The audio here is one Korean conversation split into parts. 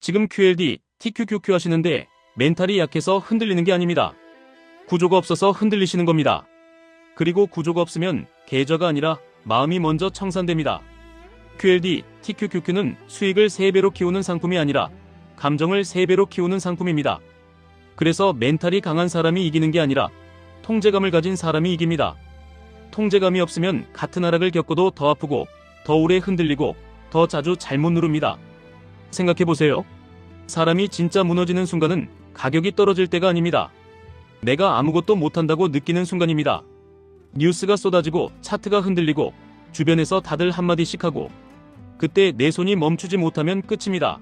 지금 QLD, TQQQ 하시는데 멘탈이 약해서 흔들리는 게 아닙니다. 구조가 없어서 흔들리시는 겁니다. 그리고 구조가 없으면 계좌가 아니라 마음이 먼저 청산됩니다. QLD, TQQQ는 수익을 3배로 키우는 상품이 아니라 감정을 3배로 키우는 상품입니다. 그래서 멘탈이 강한 사람이 이기는 게 아니라 통제감을 가진 사람이 이깁니다. 통제감이 없으면 같은 하락을 겪어도 더 아프고 더 오래 흔들리고 더 자주 잘못 누릅니다. 생각해보세요. 사람이 진짜 무너지는 순간은 가격이 떨어질 때가 아닙니다. 내가 아무것도 못한다고 느끼는 순간입니다. 뉴스가 쏟아지고 차트가 흔들리고 주변에서 다들 한마디씩 하고 그때 내 손이 멈추지 못하면 끝입니다.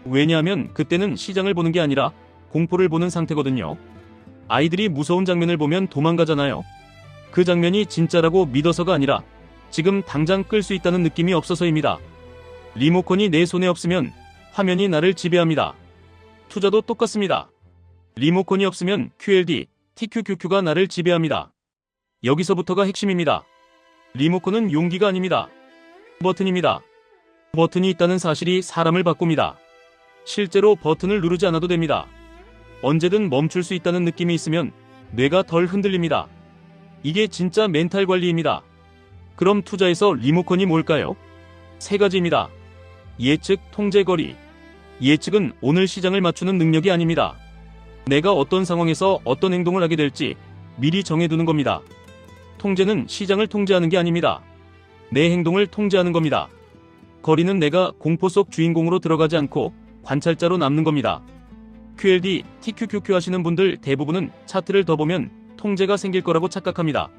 왜냐하면 그때는 시장을 보는 게 아니라 공포를 보는 상태거든요. 아이들이 무서운 장면을 보면 도망가잖아요. 그 장면이 진짜라고 믿어서가 아니라 지금 당장 끌 수 있다는 느낌이 없어서입니다. 리모컨이 내 손에 없으면 화면이 나를 지배합니다. 투자도 똑같습니다. 리모컨이 없으면 QLD, TQQQ가 나를 지배합니다. 여기서부터가 핵심입니다. 리모컨은 용기가 아닙니다. 버튼입니다. 버튼이 있다는 사실이 사람을 바꿉니다. 실제로 버튼을 누르지 않아도 됩니다. 언제든 멈출 수 있다는 느낌이 있으면 뇌가 덜 흔들립니다. 이게 진짜 멘탈 관리입니다. 그럼 투자에서 리모컨이 뭘까요? 3가지입니다. 예측, 통제, 거리. 예측은 오늘 시장을 맞추는 능력이 아닙니다. 내가 어떤 상황에서 어떤 행동을 하게 될지 미리 정해두는 겁니다. 통제는 시장을 통제하는 게 아닙니다. 내 행동을 통제하는 겁니다. 거리는 내가 공포 속 주인공으로 들어가지 않고 관찰자로 남는 겁니다. QLD, TQQQ 하시는 분들 대부분은 차트를 더 보면 통제가 생길 거라고 착각합니다.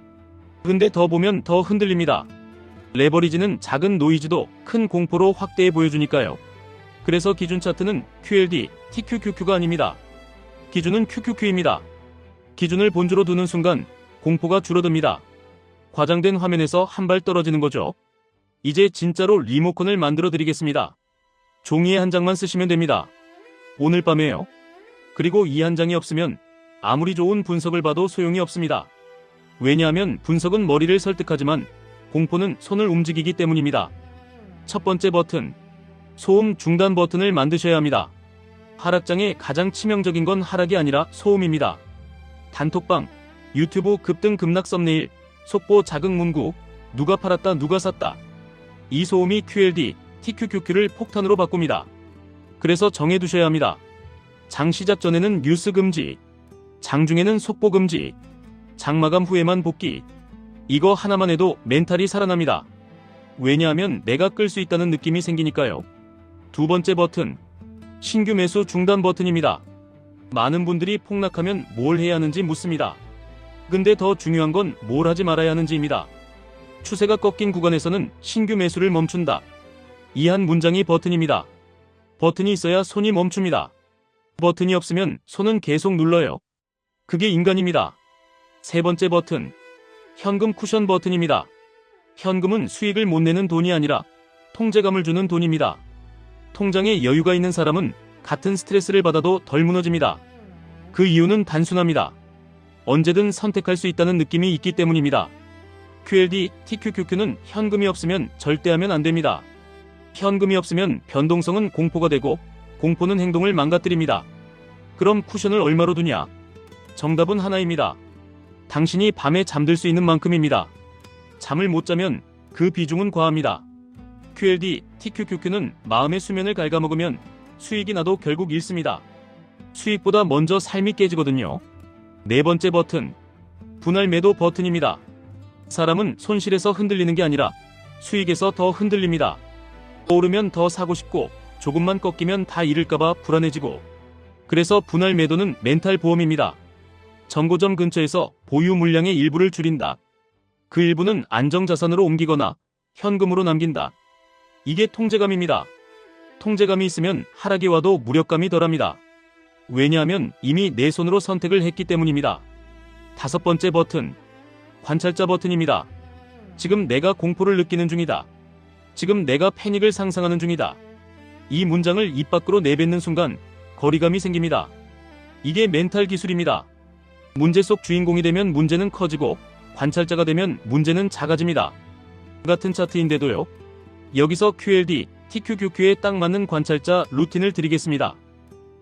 근데 더 보면 더 흔들립니다. 레버리지는 작은 노이즈도 큰 공포로 확대해 보여주니까요. 그래서 기준 차트는 QLD, TQQQ가 아닙니다. 기준은 QQQ입니다. 기준을 본주로 두는 순간 공포가 줄어듭니다. 과장된 화면에서 한 발 떨어지는 거죠. 이제 진짜로 리모컨을 만들어 드리겠습니다. 종이에 한 장만 쓰시면 됩니다. 오늘 밤에요. 그리고 이 한 장이 없으면 아무리 좋은 분석을 봐도 소용이 없습니다. 왜냐하면 분석은 머리를 설득하지만 공포는 손을 움직이기 때문입니다. 첫 번째 버튼, 소음 중단 버튼을 만드셔야 합니다. 하락장에 가장 치명적인 건 하락이 아니라 소음입니다. 단톡방, 유튜브 급등 급락 썸네일, 속보 자극 문구, 누가 팔았다 누가 샀다. 이 소음이 QLD, TQQQ를 폭탄으로 바꿉니다. 그래서 정해두셔야 합니다. 장 시작 전에는 뉴스 금지, 장중에는 속보 금지, 장마감 후에만 복귀. 이거 하나만 해도 멘탈이 살아납니다. 왜냐하면 내가 끌 수 있다는 느낌이 생기니까요. 두 번째 버튼, 신규 매수 중단 버튼입니다. 많은 분들이 폭락하면 뭘 해야 하는지 묻습니다. 근데 더 중요한 건 뭘 하지 말아야 하는지입니다. 추세가 꺾인 구간에서는 신규 매수를 멈춘다. 이 한 문장이 버튼입니다. 버튼이 있어야 손이 멈춥니다. 버튼이 없으면 손은 계속 눌러요. 그게 인간입니다. 세 번째 버튼, 현금 쿠션 버튼입니다. 현금은 수익을 못 내는 돈이 아니라 통제감을 주는 돈입니다. 통장에 여유가 있는 사람은 같은 스트레스를 받아도 덜 무너집니다. 그 이유는 단순합니다. 언제든 선택할 수 있다는 느낌이 있기 때문입니다. QLD, TQQQ는 현금이 없으면 절대 하면 안 됩니다. 현금이 없으면 변동성은 공포가 되고 공포는 행동을 망가뜨립니다. 그럼 쿠션을 얼마로 두냐? 정답은 하나입니다. 당신이 밤에 잠들 수 있는 만큼입니다. 잠을 못 자면 그 비중은 과합니다. QLD, TQQQ는 마음의 수면을 갉아먹으면 수익이 나도 결국 잃습니다. 수익보다 먼저 삶이 깨지거든요. 네 번째 버튼, 분할 매도 버튼입니다. 사람은 손실에서 흔들리는 게 아니라 수익에서 더 흔들립니다. 오르면 더 사고 싶고 조금만 꺾이면 다 잃을까봐 불안해지고. 그래서 분할 매도는 멘탈 보험입니다. 정고점 근처에서 보유 물량의 일부를 줄인다. 그 일부는 안정자산으로 옮기거나 현금으로 남긴다. 이게 통제감입니다. 통제감이 있으면 하락이 와도 무력감이 덜합니다. 왜냐하면 이미 내 손으로 선택을 했기 때문입니다. 다섯 번째 버튼, 관찰자 버튼입니다. 지금 내가 공포를 느끼는 중이다. 지금 내가 패닉을 상상하는 중이다. 이 문장을 입 밖으로 내뱉는 순간 거리감이 생깁니다. 이게 멘탈 기술입니다. 문제 속 주인공이 되면 문제는 커지고 관찰자가 되면 문제는 작아집니다. 같은 차트인데도요. 여기서 QLD, TQQQ에 딱 맞는 관찰자 루틴을 드리겠습니다.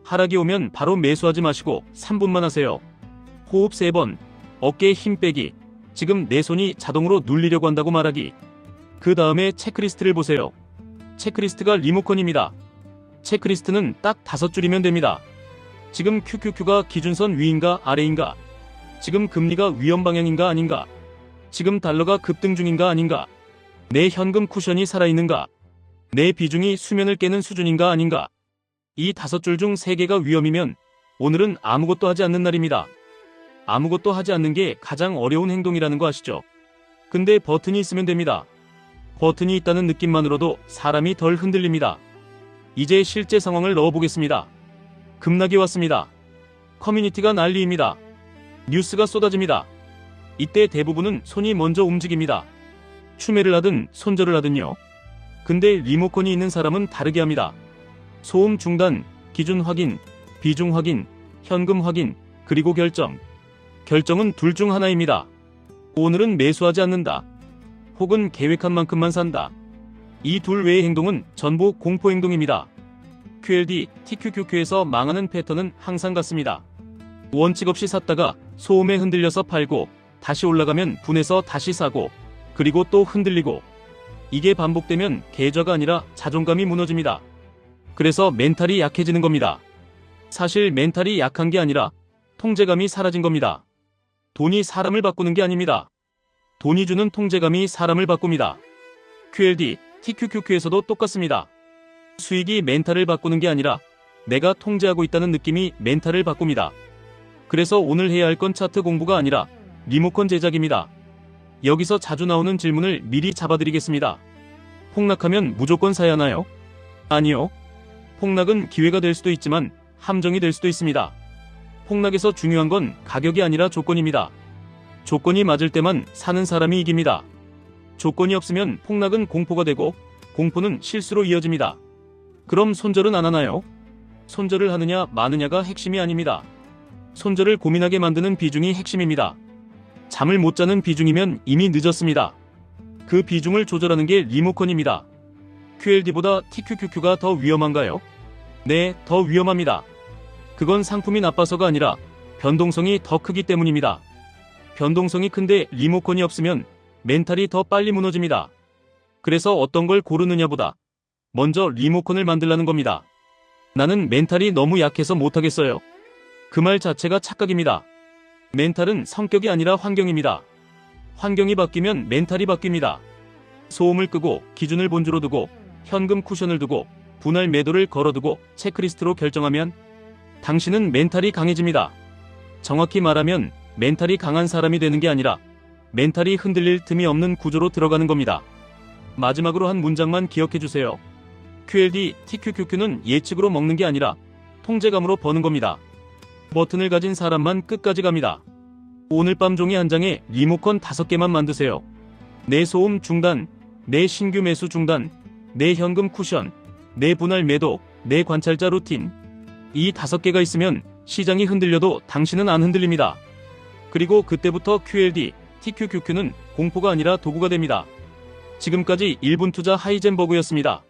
하락이 오면 바로 매수하지 마시고 3분만 하세요. 호흡 3번, 어깨에 힘 빼기, 지금 내 손이 자동으로 눌리려고 한다고 말하기. 그 다음에 체크리스트를 보세요. 체크리스트가 리모컨입니다. 체크리스트는 딱 5줄이면 됩니다. 지금 QQQ가 기준선 위인가 아래인가? 지금 금리가 위험 방향인가 아닌가? 지금 달러가 급등 중인가 아닌가? 내 현금 쿠션이 살아있는가? 내 비중이 수면을 깨는 수준인가 아닌가? 이 5줄 중 3개가 위험이면 오늘은 아무것도 하지 않는 날입니다. 아무것도 하지 않는 게 가장 어려운 행동이라는 거 아시죠? 근데 버튼이 있으면 됩니다. 버튼이 있다는 느낌만으로도 사람이 덜 흔들립니다. 이제 실제 상황을 넣어보겠습니다. 급락이 왔습니다. 커뮤니티가 난리입니다. 뉴스가 쏟아집니다. 이때 대부분은 손이 먼저 움직입니다. 추매를 하든 손절을 하든요. 근데 리모컨이 있는 사람은 다르게 합니다. 소음 중단, 기준 확인, 비중 확인, 현금 확인, 그리고 결정. 결정은 둘 중 하나입니다. 오늘은 매수하지 않는다. 혹은 계획한 만큼만 산다. 이 둘 외의 행동은 전부 공포 행동입니다. QLD, TQQQ에서 망하는 패턴은 항상 같습니다. 원칙 없이 샀다가 소음에 흔들려서 팔고 다시 올라가면 분해서 다시 사고 그리고 또 흔들리고 이게 반복되면 계좌가 아니라 자존감이 무너집니다. 그래서 멘탈이 약해지는 겁니다. 사실 멘탈이 약한 게 아니라 통제감이 사라진 겁니다. 돈이 사람을 바꾸는 게 아닙니다. 돈이 주는 통제감이 사람을 바꿉니다. QLD, TQQQ에서도 똑같습니다. 수익이 멘탈을 바꾸는 게 아니라 내가 통제하고 있다는 느낌이 멘탈을 바꿉니다. 그래서 오늘 해야 할 건 차트 공부가 아니라 리모컨 제작입니다. 여기서 자주 나오는 질문을 미리 잡아드리겠습니다. 폭락하면 무조건 사야 하나요? 아니요. 폭락은 기회가 될 수도 있지만 함정이 될 수도 있습니다. 폭락에서 중요한 건 가격이 아니라 조건입니다. 조건이 맞을 때만 사는 사람이 이깁니다. 조건이 없으면 폭락은 공포가 되고 공포는 실수로 이어집니다. 그럼 손절은 안 하나요? 손절을 하느냐 마느냐가 핵심이 아닙니다. 손절을 고민하게 만드는 비중이 핵심입니다. 잠을 못 자는 비중이면 이미 늦었습니다. 그 비중을 조절하는 게 리모컨입니다. QLD보다 TQQQ가 더 위험한가요? 네, 더 위험합니다. 그건 상품이 나빠서가 아니라 변동성이 더 크기 때문입니다. 변동성이 큰데 리모컨이 없으면 멘탈이 더 빨리 무너집니다. 그래서 어떤 걸 고르느냐보다 먼저 리모컨을 만들라는 겁니다. 나는 멘탈이 너무 약해서 못하겠어요. 그 말 자체가 착각입니다. 멘탈은 성격이 아니라 환경입니다. 환경이 바뀌면 멘탈이 바뀝니다. 소음을 끄고 기준을 본주로 두고 현금 쿠션을 두고 분할 매도를 걸어두고 체크리스트로 결정하면 당신은 멘탈이 강해집니다. 정확히 말하면 멘탈이 강한 사람이 되는 게 아니라 멘탈이 흔들릴 틈이 없는 구조로 들어가는 겁니다. 마지막으로 한 문장만 기억해 주세요. QLD, TQQQ는 예측으로 먹는 게 아니라 통제감으로 버는 겁니다. 버튼을 가진 사람만 끝까지 갑니다. 오늘 밤 종이 한 장에 리모컨 5개만 만드세요. 내 소음 중단, 내 신규 매수 중단, 내 현금 쿠션, 내 분할 매도, 내 관찰자 루틴. 이 5개가 있으면 시장이 흔들려도 당신은 안 흔들립니다. 그리고 그때부터 QLD, TQQQ는 공포가 아니라 도구가 됩니다. 지금까지 1분 투자 하이젠버그였습니다.